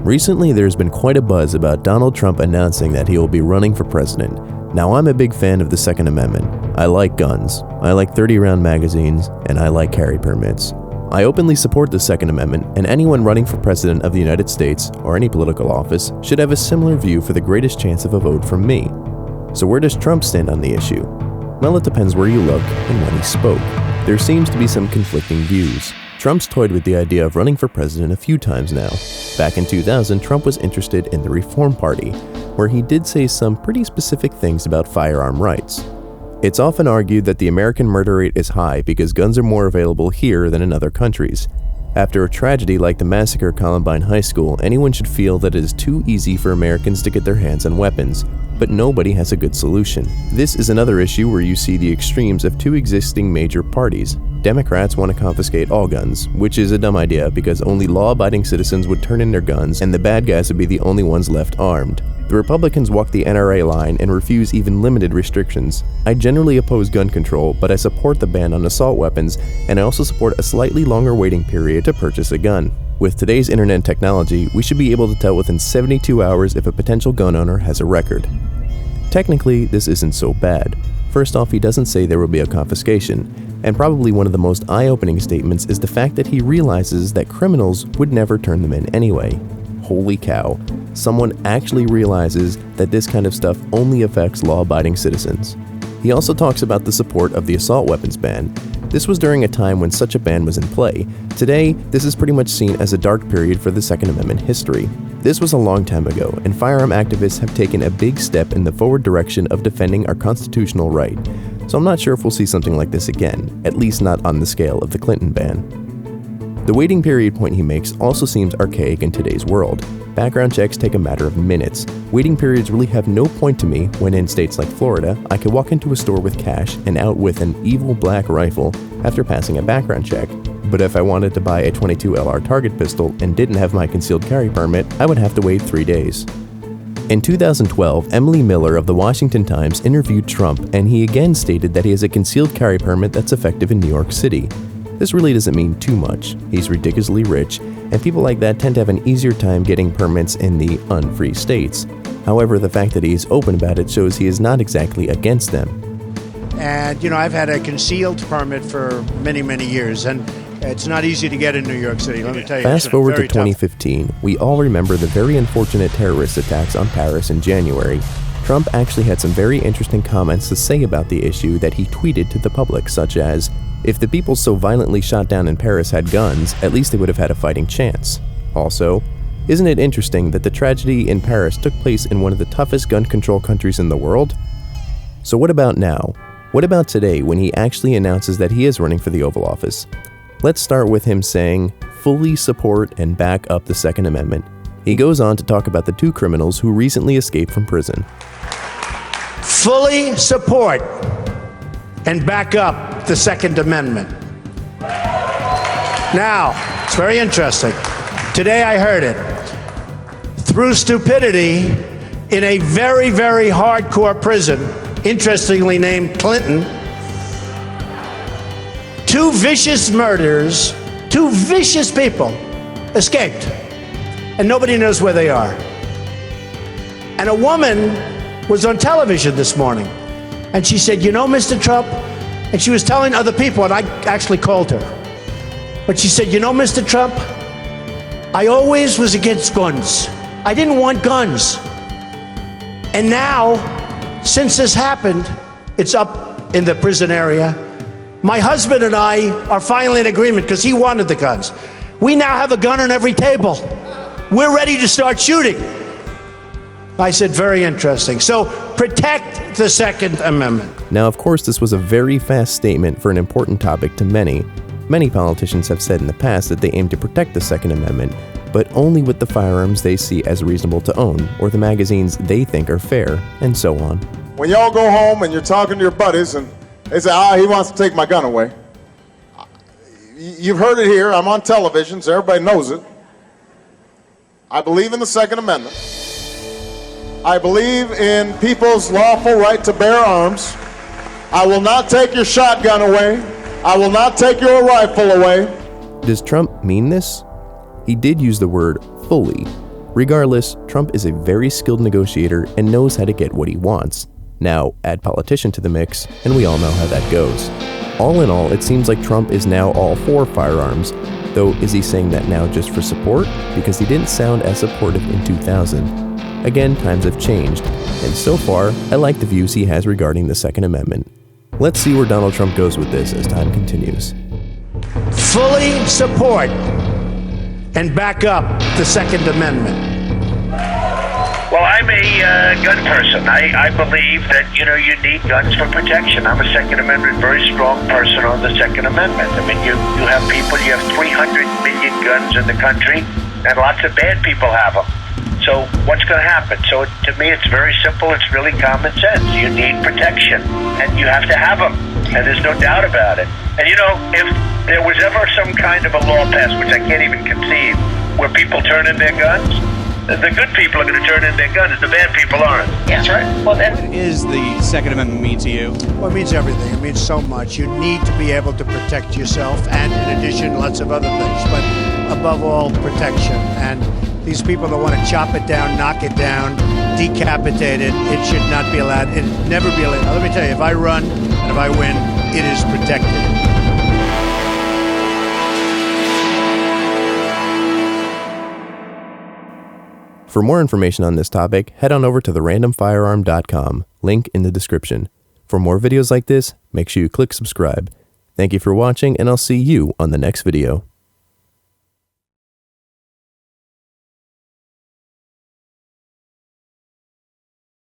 Recently, there's been quite a buzz about Donald Trump announcing that he will be running for president. Now, I'm a big fan of the Second Amendment. I like guns, I like 30-round magazines, and I like carry permits. I openly support the Second Amendment, and anyone running for president of the United States or any political office should have a similar view for the greatest chance of a vote from me. So where does Trump stand on the issue? Well, it depends where you look and when he spoke. There seems to be some conflicting views. Trump's toyed with the idea of running for president a few times now. Back in 2000, Trump was interested in the Reform Party, where he did say some pretty specific things about firearm rights. It's often argued that the American murder rate is high because guns are more available here than in other countries. After a tragedy like the massacre at Columbine High School, anyone should feel that it is too easy for Americans to get their hands on weapons, but nobody has a good solution. This is another issue where you see the extremes of two existing major parties. Democrats want to confiscate all guns, which is a dumb idea because only law-abiding citizens would turn in their guns and the bad guys would be the only ones left armed. The Republicans walk the NRA line and refuse even limited restrictions. I generally oppose gun control, but I support the ban on assault weapons, and I also support a slightly longer waiting period to purchase a gun. With today's internet technology, we should be able to tell within 72 hours if a potential gun owner has a record. Technically, this isn't so bad. First off, he doesn't say there will be a confiscation, and probably one of the most eye-opening statements is the fact that he realizes that criminals would never turn them in anyway. Holy cow, someone actually realizes that this kind of stuff only affects law-abiding citizens. He also talks about the support of the assault weapons ban. This was during a time when such a ban was in play. Today, this is pretty much seen as a dark period for the Second Amendment history. This was a long time ago, and firearm activists have taken a big step in the forward direction of defending our constitutional right. So I'm not sure if we'll see something like this again, at least not on the scale of the Clinton ban. The waiting period point he makes also seems archaic in today's world. Background checks take a matter of minutes. Waiting periods really have no point to me when in states like Florida, I could walk into a store with cash and out with an evil black rifle after passing a background check. But if I wanted to buy a .22 LR target pistol and didn't have my concealed carry permit, I would have to wait 3 days. In 2012, Emily Miller of the Washington Times interviewed Trump, and he again stated that he has a concealed carry permit that's effective in New York City. This really doesn't mean too much. He's ridiculously rich, and people like that tend to have an easier time getting permits in the unfree states. However, the fact that he is open about it shows he is not exactly against them. And, I've had a concealed permit for many, many years, and it's not easy to get in New York City, let me tell you. Fast forward to 2015, we all remember the very unfortunate terrorist attacks on Paris in January. Trump actually had some very interesting comments to say about the issue that he tweeted to the public, such as, "If the people so violently shot down in Paris had guns, at least they would have had a fighting chance." Also, isn't it interesting that the tragedy in Paris took place in one of the toughest gun control countries in the world? So what about now? What about today when he actually announces that he is running for the Oval Office? Let's start with him saying, fully support and back up the Second Amendment. He goes on to talk about the two criminals who recently escaped from prison. Fully support and back up the Second Amendment. Now, it's very interesting. Today I heard it. Through stupidity, in a very, very hardcore prison, interestingly named Clinton, two vicious murderers, two vicious people escaped, and nobody knows where they are. And a woman was on television this morning, and she said, Mr. Trump, and she was telling other people, and I actually called her, but she said, Mr. Trump, I always was against guns. I didn't want guns. And now, since this happened, it's up in the prison area. My husband and I are finally in agreement because he wanted the guns. We now have a gun on every table. We're ready to start shooting. I said, very interesting. So protect the Second Amendment. Now, of course, this was a very fast statement for an important topic to many. Many politicians have said in the past that they aim to protect the Second Amendment, but only with the firearms they see as reasonable to own, or the magazines they think are fair, and so on. When y'all go home and you're talking to your buddies and they say, he wants to take my gun away. You've heard it here. I'm on television, so everybody knows it. I believe in the Second Amendment. I believe in people's lawful right to bear arms. I will not take your shotgun away. I will not take your rifle away. Does Trump mean this? He did use the word fully. Regardless, Trump is a very skilled negotiator and knows how to get what he wants. Now, add politician to the mix, and we all know how that goes. All in all, it seems like Trump is now all for firearms, though is he saying that now just for support? Because he didn't sound as supportive in 2000. Again, times have changed, and so far, I like the views he has regarding the Second Amendment. Let's see where Donald Trump goes with this as time continues. Fully support and back up the Second Amendment. Well, I'm a gun person. I believe that, you need guns for protection. I'm a Second Amendment, very strong person on the Second Amendment. I mean, you have 300 million guns in the country, and lots of bad people have them. So what's going to happen? So to me, it's very simple. It's really common sense. You need protection, and you have to have them, and there's no doubt about it. And, if there was ever some kind of a law passed, which I can't even conceive, where people turn in their guns, the good people are going to turn in their guns. The bad people aren't. Yeah. That's right. Well, then, what does the Second Amendment mean to you? Well, it means everything. It means so much. You need to be able to protect yourself, and in addition, lots of other things. But above all, protection. And these people that want to chop it down, knock it down, decapitate it, it should not be allowed. It never be allowed. Now, let me tell you, if I run and if I win, it is protected. For more information on this topic, head on over to therandomfirearm.com, link in the description. For more videos like this, make sure you click subscribe. Thank you for watching, and I'll see you on the next video.